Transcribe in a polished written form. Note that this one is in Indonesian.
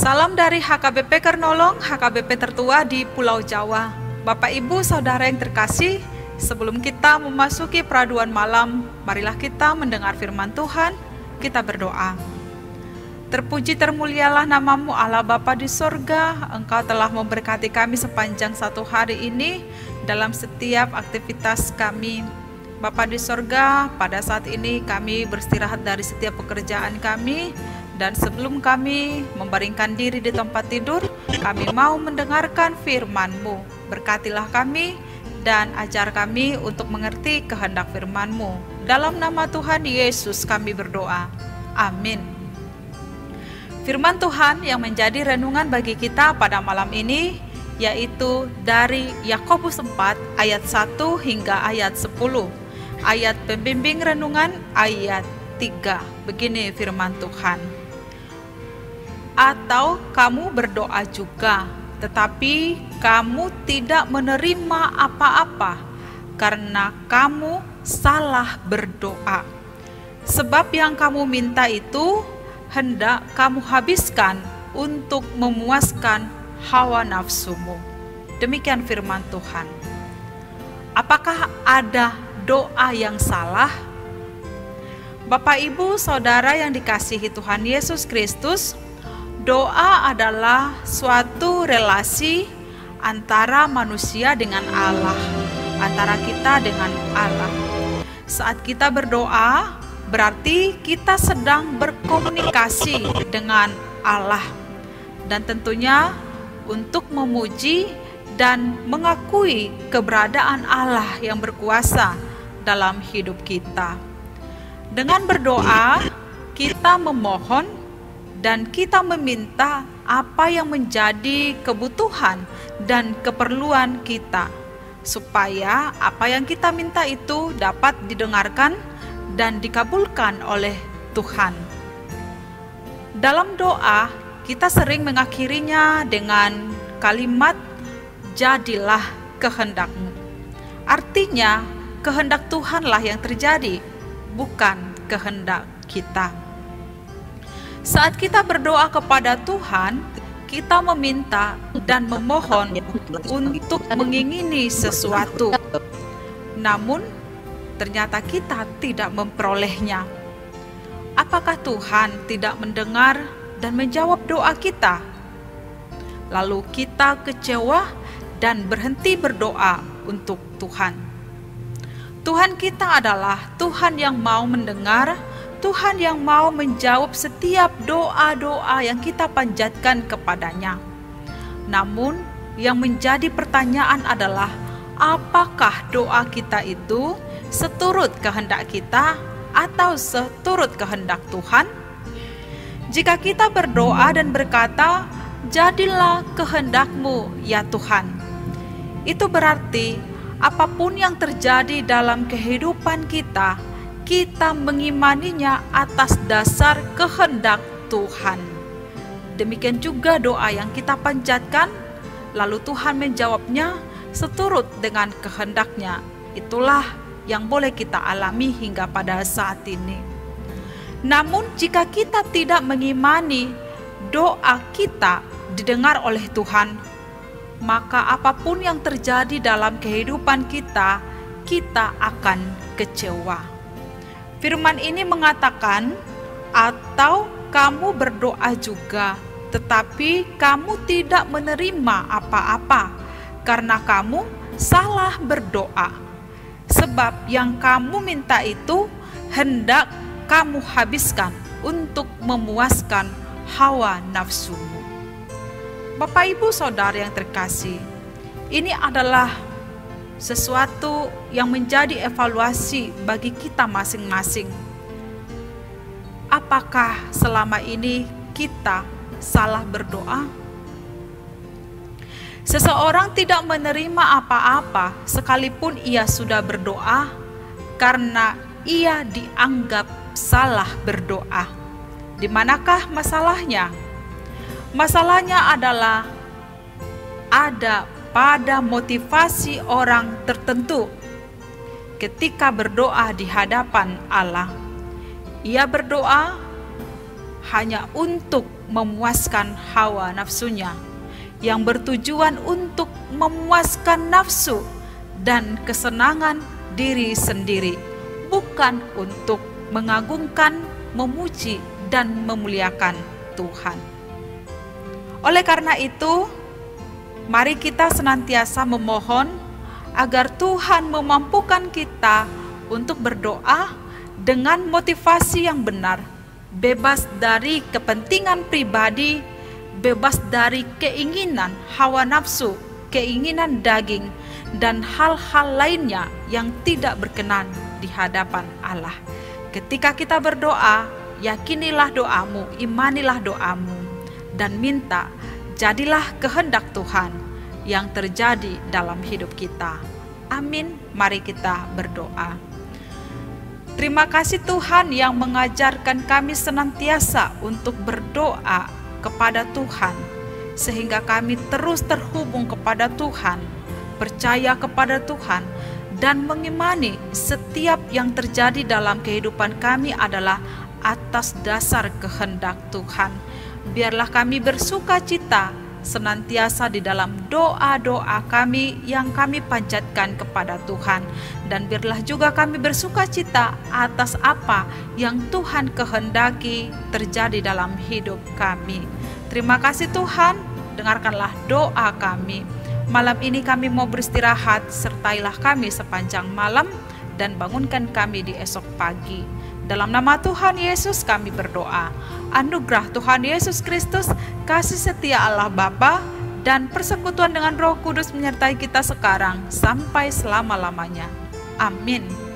Salam dari HKBP Kernolong, HKBP tertua di Pulau Jawa. Bapak Ibu Saudara yang terkasih, sebelum kita memasuki peraduan malam, marilah kita mendengar firman Tuhan, kita berdoa. Terpuji termulialah namamu Allah Bapa di sorga, Engkau telah memberkati kami sepanjang satu hari ini dalam setiap aktivitas kami. Bapa di sorga, pada saat ini kami beristirahat dari setiap pekerjaan kami, dan sebelum kami membaringkan diri di tempat tidur, kami mau mendengarkan firman-Mu. Berkatilah kami dan ajar kami untuk mengerti kehendak firman-Mu. Dalam nama Tuhan Yesus kami berdoa. Amin. Firman Tuhan yang menjadi renungan bagi kita pada malam ini, yaitu dari Yakobus 4 ayat 1 hingga ayat 10. Ayat pembimbing renungan ayat 3. Begini firman Tuhan. Atau kamu berdoa juga, tetapi kamu tidak menerima apa-apa, karena kamu salah berdoa. Sebab yang kamu minta itu hendak kamu habiskan untuk memuaskan hawa nafsumu. Demikian firman Tuhan. Apakah ada doa yang salah? Bapak Ibu Saudara yang dikasihi Tuhan Yesus Kristus, doa adalah suatu relasi antara manusia dengan Allah, antara kita dengan Allah. Saat kita berdoa, berarti kita sedang berkomunikasi dengan Allah. Dan tentunya untuk memuji dan mengakui keberadaan Allah yang berkuasa dalam hidup kita. Dengan berdoa, kita memohon dan kita meminta apa yang menjadi kebutuhan dan keperluan kita, supaya apa yang kita minta itu dapat didengarkan dan dikabulkan oleh Tuhan. Dalam doa, kita sering mengakhirinya dengan kalimat, jadilah kehendak-Mu. Artinya, kehendak Tuhanlah yang terjadi, bukan kehendak kita. Saat kita berdoa kepada Tuhan, kita meminta dan memohon untuk mengingini sesuatu. Namun, ternyata kita tidak memperolehnya. Apakah Tuhan tidak mendengar dan menjawab doa kita? Lalu kita kecewa dan berhenti berdoa untuk Tuhan. Tuhan kita adalah Tuhan yang mau mendengar, Tuhan yang mau menjawab setiap doa-doa yang kita panjatkan kepadanya. Namun, yang menjadi pertanyaan adalah, apakah doa kita itu seturut kehendak kita atau seturut kehendak Tuhan? Jika kita berdoa dan berkata, jadilah kehendak-Mu ya Tuhan, itu berarti apapun yang terjadi dalam kehidupan kita, kita mengimaninya atas dasar kehendak Tuhan. Demikian juga doa yang kita panjatkan, lalu Tuhan menjawabnya seturut dengan kehendaknya. Itulah yang boleh kita alami hingga pada saat ini. Namun jika kita tidak mengimani doa kita didengar oleh Tuhan, maka apapun yang terjadi dalam kehidupan kita, kita akan kecewa. Firman ini mengatakan, atau kamu berdoa juga, tetapi kamu tidak menerima apa-apa, karena kamu salah berdoa. Sebab yang kamu minta itu hendak kamu habiskan untuk memuaskan hawa nafsumu. Bapak Ibu Saudara yang terkasih, ini adalah sesuatu yang menjadi evaluasi bagi kita masing-masing. Apakah selama ini kita salah berdoa? Seseorang tidak menerima apa-apa sekalipun ia sudah berdoa karena ia dianggap salah berdoa. Di manakah masalahnya? Masalahnya adalah ada pada motivasi orang tertentu ketika berdoa di hadapan Allah. Ia berdoa hanya untuk memuaskan hawa nafsunya, yang bertujuan untuk memuaskan nafsu dan kesenangan diri sendiri, bukan untuk mengagungkan, memuji, dan memuliakan Tuhan. Oleh karena itu, mari kita senantiasa memohon agar Tuhan memampukan kita untuk berdoa dengan motivasi yang benar, bebas dari kepentingan pribadi, bebas dari keinginan hawa nafsu, keinginan daging, dan hal-hal lainnya yang tidak berkenan di hadapan Allah. Ketika kita berdoa, yakinilah doamu, imanilah doamu, dan minta jadilah kehendak Tuhan yang terjadi dalam hidup kita. Amin. Mari kita berdoa. Terima kasih Tuhan yang mengajarkan kami senantiasa untuk berdoa kepada Tuhan, sehingga kami terus terhubung kepada Tuhan, percaya kepada Tuhan, dan mengimani setiap yang terjadi dalam kehidupan kami adalah atas dasar kehendak Tuhan. Biarlah kami bersuka cita senantiasa di dalam doa-doa kami yang kami panjatkan kepada Tuhan, dan biarlah juga kami bersuka cita atas apa yang Tuhan kehendaki terjadi dalam hidup kami. Terima kasih Tuhan, dengarkanlah doa kami. Malam ini kami mau beristirahat, sertailah kami sepanjang malam dan bangunkan kami di esok pagi. Dalam nama Tuhan Yesus kami berdoa. Anugerah Tuhan Yesus Kristus, kasih setia Allah Bapa, dan persekutuan dengan Roh Kudus menyertai kita sekarang sampai selama-lamanya. Amin.